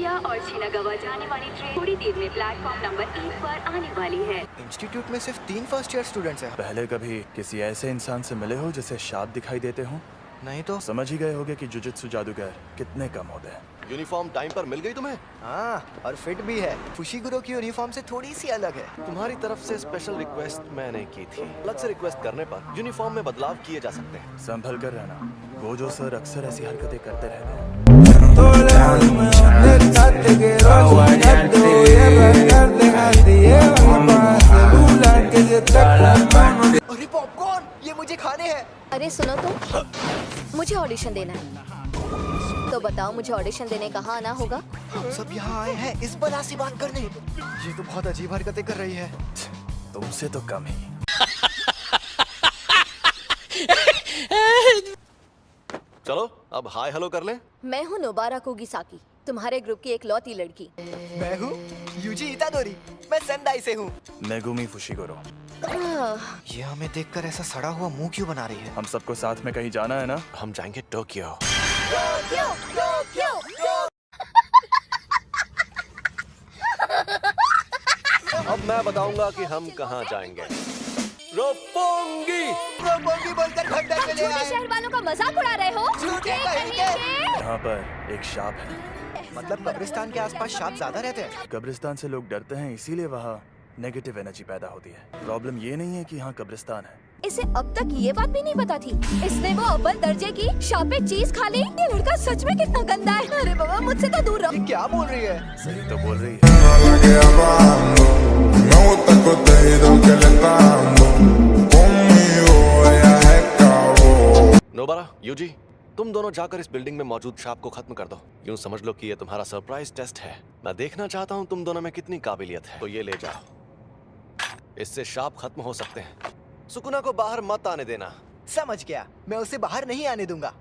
Nagoya और Shinagawa जाने वाली ट्रेन थोड़ी देर में प्लेटफॉर्म नंबर 1 पर आने वाली है। इंस्टीट्यूट में सिर्फ 3 फर्स्ट ईयर स्टूडेंट्स हैं। पहले कभी किसी ऐसे इंसान से मिले हो जिसे शाप दिखाई देते हो? नहीं तो समझ ही गए होगे कि जुजुत्सु जादूगर कितने कम होते हैं। यूनिफॉर्म टाइम पर मिल गई तुम्हें? हाँ, और फिट भी है। फुशिगुरो की यूनिफॉर्म से थोड़ी सी अलग है। तुम्हारी तरफ से स्पेशल रिक्वेस्ट मैंने की थी। अलग से रिक्वेस्ट करने पर यूनिफॉर्म में बदलाव किए जा सकते हैं। संभल कर रहना, गोजो सर अक्सर ऐसी हरकतें करते रहते हैं। अरे पॉपकॉर्न, ये मुझे खाने हैं। अरे सुनो तो, मुझे ऑडिशन देना है। तो बताओ मुझे ऑडिशन देने कहाँ आना होगा? हम सब यहाँ आए हैं इस बला से बात करने। ये तो बहुत अजीब हरकतें कर रही है। तुमसे तो कम ही। चलो अब हाय हेलो कर लें। मैं हूँ नोबारा कोगिसाकी, तुम्हारे ग्रुप की एक लौती लड़की। मैं हूँ यूजी इतादोरी, मैं सेंदाई से हूँ। Megumi Fushiguro. ये हमें देखकर ऐसा सड़ा हुआ मुंह क्यों बना रही है? हम सबको साथ में कहीं जाना है ना? हम जाएंगे टोक्यो। अब मैं बताऊंगा कि हम कहाँ जाएंगे। रोपोंगी। रोपोंगी बोलकर खंडर में ले छोटे आए। शहर वालों का मजाक उड़ा रहे हो? झूठे कहेंगे। यहाँ पर एक शाप है। मतलब कब्रिस्तान के आसपास सांप ज्यादा रहते हैं। कब्रिस्तान से लोग डरते हैं, इसीलिए वहाँ नेगेटिव एनर्जी पैदा होती है। प्रॉब्लम ये नहीं है कि यहाँ कब्रिस्तान है। इसे अब तक ये बात भी नहीं पता थी। इसने वो अव्वल दर्जे की शापित चीज खा ली। ये लड़का सच में कितना गंदा है। अरे बाबा, मुझसे तो दूर रहो। ये क्या बोल रही है? सही तो बोल रही है। नोबारा, यूजी, तुम दोनों जाकर इस बिल्डिंग में मौजूद शाप को खत्म कर दो। यूं समझ लो कि ये तुम्हारा सरप्राइज टेस्ट है। मैं देखना चाहता हूं तुम दोनों में कितनी काबिलियत है। तो ये ले जाओ, इससे शाप खत्म हो सकते हैं। सुकुना को बाहर मत आने देना। समझ गया, मैं उसे बाहर नहीं आने दूंगा।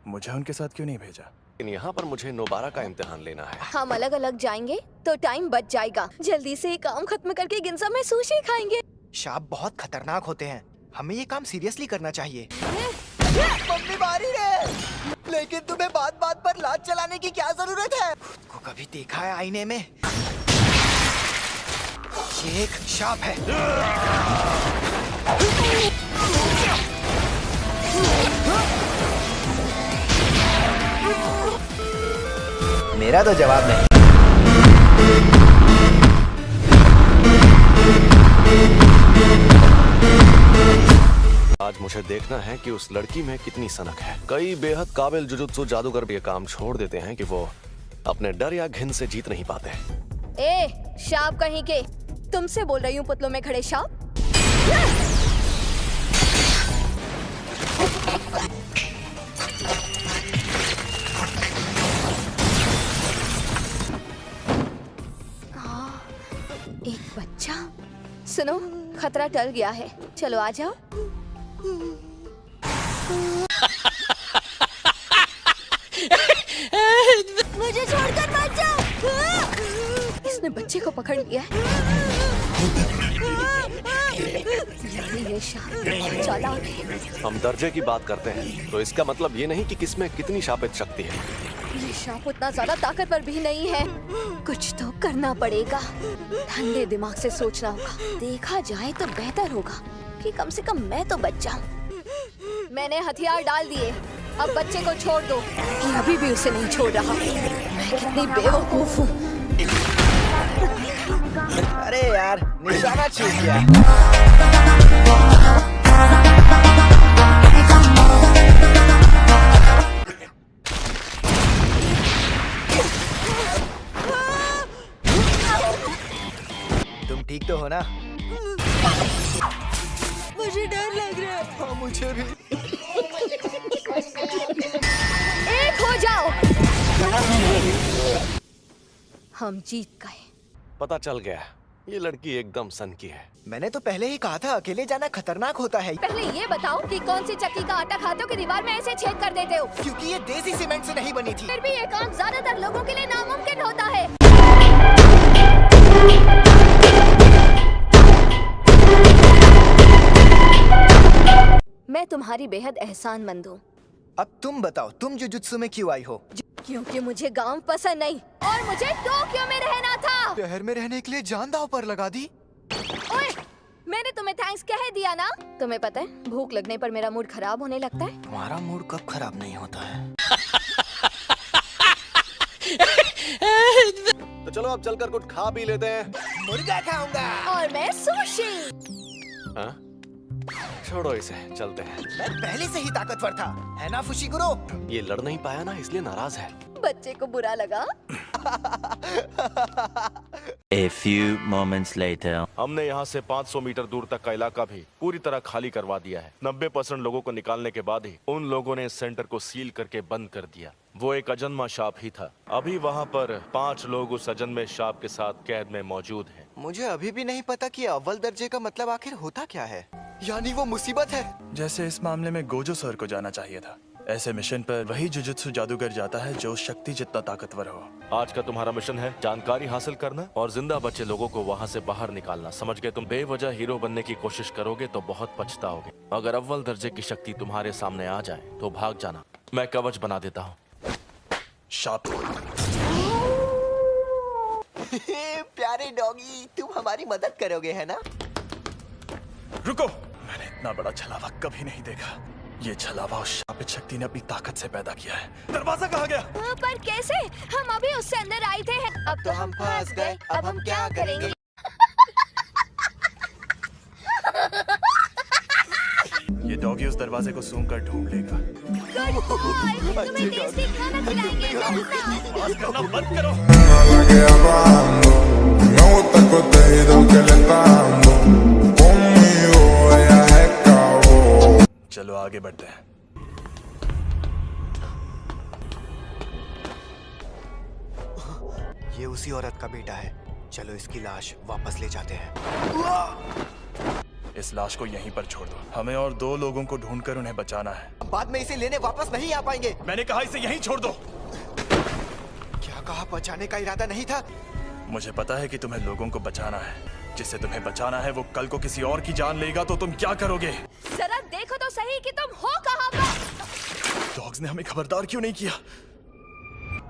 मुझे उनके साथ क्यों नहीं भेजा? लेकिन यहाँ पर मुझे नोबारा का इम्तिहान लेना है। हम अलग अलग जाएंगे तो टाइम बच जाएगा। जल्दी से ये काम खत्म करके गिनजा में सुशी खाएंगे। सांप बहुत खतरनाक होते हैं, हमें ये काम सीरियसली करना चाहिए। मम्मी मारी है, लेकिन तुम्हें बात बात पर लात चलाने की क्या जरूरत है? खुद को कभी देखा है आईने में? ये एक सांप है। मेरा तो जवाब नहीं। आज मुझे देखना है कि उस लड़की में कितनी सनक है। कई बेहद काबिल जुजुत्सु जादूगर भी ये काम छोड़ देते हैं कि वो अपने डर या घिन से जीत नहीं पाते। ए, शाप कहीं के, तुमसे बोल रही हूँ पुतलों में खड़े शाप। एक बच्चा। सुनो, खतरा टल गया है, चलो आ जाओ। मुझे छोड़कर मत जाओ। इसने बच्चे को पकड़ लिया है। ये चालाक है। हम दर्जे की बात करते हैं तो इसका मतलब ये नहीं कि किसमें कितनी शापित शक्ति है। ये शाप उतना ज्यादा ताकतवर भी नहीं है। कुछ तो करना पड़ेगा। ठंडे दिमाग से सोचना होगा। देखा जाए तो बेहतर होगा कि कम से कम मैं तो बच जाऊं। मैंने हथियार डाल दिए, अब बच्चे को छोड़ दो। ये अभी भी उसे नहीं छोड़ रहा। मैं कितनी बेवकूफ हूँ। अरे यार, निशाना छूट गया। तुम ठीक तो हो ना? मुझे डर लग रहा है। हाँ, मुझे भी। एक हो जाओ। हम जीत गए। पता चल गया, ये लड़की एकदम सन की है। मैंने तो पहले ही कहा था, अकेले जाना खतरनाक होता है। पहले ये बताओ कि कौन सी चक्की का आटा खाते हो कि दीवार में ऐसे छेद कर देते हो? क्योंकि ये देसी सीमेंट से नहीं बनी थी। फिर भी ये काम ज्यादातर लोगों के लिए नामुमकिन होता है। मैं तुम्हारी बेहद एहसानमंद हूँ। अब तुम बताओ, तुम जुजुत्सु में क्यों आई हो? क्योंकि मुझे गांव पसंद नहीं और मुझे टोक्यो में रहना था। शहर में रहने के लिए जान दांव पर लगा दी। ओए, मैंने तुम्हें थैंक्स कह दिया ना। तुम्हें पता है भूख लगने पर मेरा मूड खराब होने लगता है। तुम्हारा मूड कब खराब नहीं होता है? तो चलो अब चलकर कुछ खा पी लेते हैं। मुर्गा खाऊंगा। और मैं सुशी। हाँ? छोड़ो इसे, चलते हैं। मैं पहले से ही ताकतवर था, है ना फुशिगुरो? ये लड़ नहीं पाया ना, इसलिए नाराज है। बच्चे को बुरा लगा। A few moments later. हमने यहाँ से 500 मीटर दूर तक का इलाका भी पूरी तरह खाली करवा दिया है। 90% लोगों को निकालने के बाद ही उन लोगों ने इस सेंटर को सील करके बंद कर दिया। वो एक अजन्मा शाप ही था। अभी वहाँ पर 5 लोग उस अजन्मे शाप के साथ कैद में मौजूद हैं। मुझे अभी भी नहीं पता कि अव्वल दर्जे का मतलब आखिर होता क्या है। यानी वो मुसीबत है। जैसे इस मामले में गोजो सर को जाना चाहिए था। ऐसे मिशन पर वही जुजुत्सु जादूगर जाता है जो शक्ति जितना ताकतवर हो। आज का तुम्हारा मिशन है जानकारी हासिल करना और जिंदा बचे लोगों को वहाँ से बाहर निकालना। समझ गए? तुम बेवजह हीरो बनने की कोशिश करोगे तो बहुत पछताओगे। अगर अव्वल दर्जे की शक्ति तुम्हारे सामने आ जाए तो भाग जाना। मैं कवच बना देता हूँ। शाप। प्यारे डॉगी, तुम हमारी मदद करोगे, है ना? रुको, मैंने इतना बड़ा छलावा कभी नहीं देखा। ये छलावा उस शापित शक्ति ने अपनी ताकत से पैदा किया है। दरवाजा कहाँ गया? पर कैसे? हम अभी उससे अंदर आए थे। अब तो हम फंस गए, अब हम क्या करेंगे? ये डॉगी उस दरवाजे को सूंघ कर ढूंढ लेगा। गुड बॉय, तुम्हें टेस्टी खाना खिलाएंगे। आवाज करना बंद करो। La que hablando, me gusta el contenido que le está dando. Conmigo ella se acabó. चलो आगे बढ़ते हैं। ये उसी औरत का बेटा है। चलो इसकी लाश वापस ले जाते हैं। इस लाश को यहीं पर छोड़ दो। हमें और 2 लोगों को ढूंढकर उन्हें बचाना है। बाद में इसे लेने वापस नहीं आ पाएंगे। मैंने कहा इसे यहीं छोड़ दो। क्या कहा? बचाने का इरादा नहीं था। मुझे पता है कि तुम्हें लोगों को बचाना है। जिसे तुम्हें बचाना है वो कल को किसी और की जान लेगा तो तुम क्या करोगे? जरा देखो तो सही कि तुम हो कहाँ पर। डॉग्स ने हमें खबरदार क्यों नहीं किया?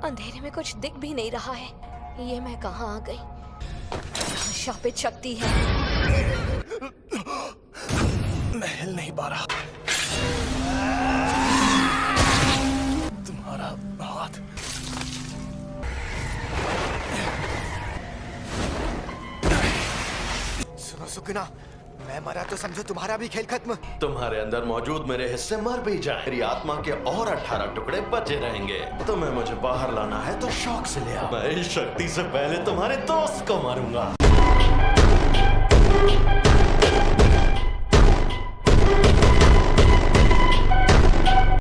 अंधेरे में कुछ दिख भी नहीं रहा है। ये मैं कहाँ आ गई? यहाँ शापित शक्ति है। मैं हिल नहीं पा रहा। तुम्हारा हाथ। सुनो सुकना, मैं मरा तो समझो तुम्हारा भी खेल खत्म। तुम्हारे अंदर मौजूद मेरे हिस्से मर भी जाए, मेरी आत्मा के और 18 टुकड़े बचे रहेंगे। तुम्हें मुझे बाहर लाना है तो शौक से ले आओ। मैं इस शक्ति से पहले तुम्हारे दोस्त को मारूंगा।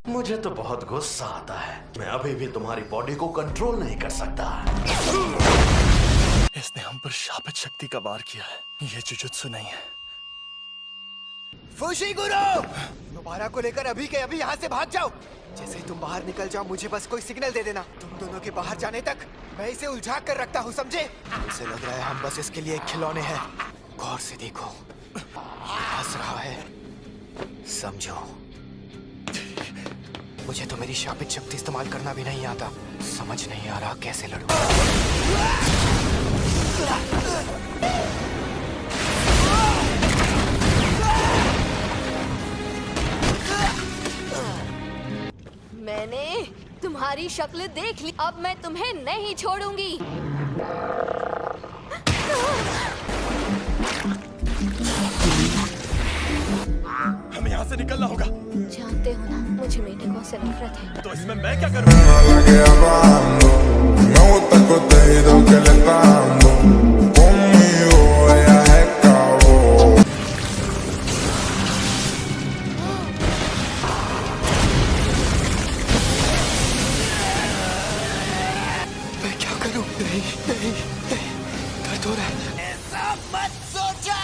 मुझे तो बहुत गुस्सा आता है। मैं अभी भी तुम्हारी बॉडी को कंट्रोल नहीं कर सकता। इसने हम पर शापित शक्ति का वार किया है। ये जुजुत्सु नहीं है। फुशिगुरो, दोबारा को लेकर अभी के अभी यहाँ से भाग जाओ। जैसे ही तुम बाहर निकल जाओ मुझे बस कोई सिग्नल दे देना। तुम दोनों के बाहर जाने तक मैं इसे उलझा कर रखता हूँ, समझे? इसे लग रहा है हम बस इसके लिए खिलौने हैं। गौर से देखो, हंस रहा है। समझो, मुझे तो मेरी शापित शक्ति इस्तेमाल करना भी नहीं आता। समझ नहीं आ रहा कैसे लड़ूं। मैंने तुम्हारी शक्ल देख ली। अब मैं तुम्हें नहीं छोड़ूंगी। हमें यहाँ से निकलना होगा। जानते हो ना, मुझे मेंढकों से नफरत है। तो इसमें मैं क्या करूँ? La que hablando, me gusta el contenido que le está dando. Conmigo ella se acabó. मैं क्या करूं? नहीं नहीं नहीं, दर्द हो रहा है। ऐसा मत सोचो।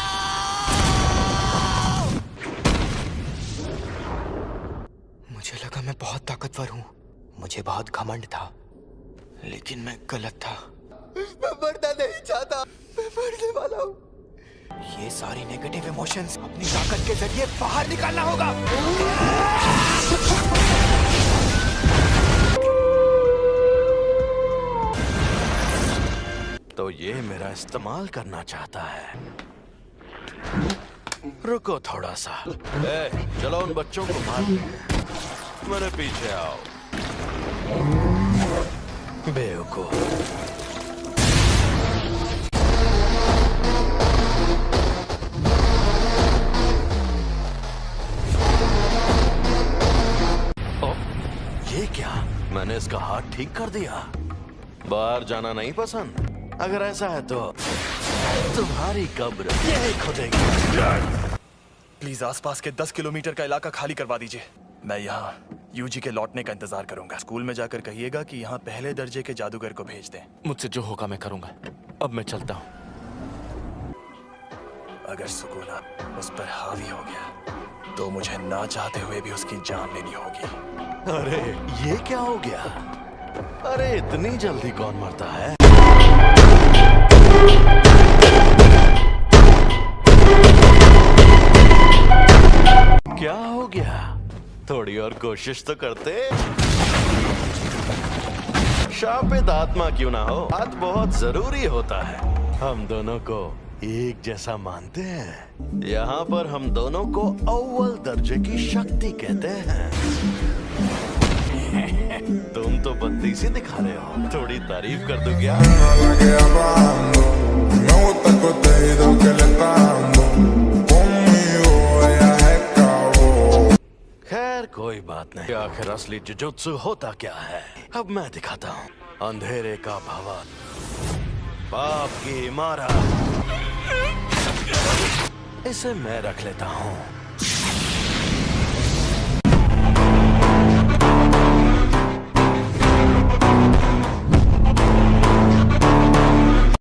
मुझे लगा मैं बहुत ताकतवर हूँ। मुझे बहुत घमंड था, लेकिन मैं गलत था। मैं मरना नहीं चाहता, मैं मरने वाला हूँ। ये सारी नेगेटिव इमोशंस अपनी ताकत के जरिए बाहर निकालना होगा। तो ये मेरा इस्तेमाल करना चाहता है। रुको थोड़ा सा। चलो उन बच्चों को मार मेरे पीछे आओ। बेवकूफ। ये क्या? मैंने इसका हाथ ठीक कर दिया। बाहर जाना नहीं पसंद? अगर ऐसा है तो तुम्हारी कब्र यही खुदेगी। प्लीज आसपास के 10 किलोमीटर का इलाका खाली करवा दीजिए। मैं यहाँ यूजी के लौटने का इंतजार करूंगा। स्कूल में जाकर कहिएगा कि यहाँ पहले दर्जे के जादूगर को भेज दें। मुझसे जो होगा मैं करूंगा। अब मैं चलता हूँ। अगर सुकूना उस पर हावी हो गया तो मुझे ना चाहते हुए भी उसकी जान लेनी होगी। अरे ये क्या हो गया? अरे इतनी जल्दी कौन मरता है? क्या हो गया? थोड़ी और कोशिश तो करते। शापित आत्मा क्यों ना हो, हाथ बहुत जरूरी होता है। हम दोनों को एक जैसा मानते हैं। यहाँ पर हम दोनों को अव्वल दर्जे की शक्ति कहते हैं। तुम तो बत्तीसी दिखा रहे हो। थोड़ी तारीफ कर दो क्या? La que hablando, me gusta el contenido que le está dando. Conmigo ella se acabó. खैर कोई बात नहीं। आखिर असली जुजुत्सु होता क्या है, अब मैं दिखाता हूँ। अंधेरे का भवन, पाप की इमारत, इसे मैं रख लेता हूँ।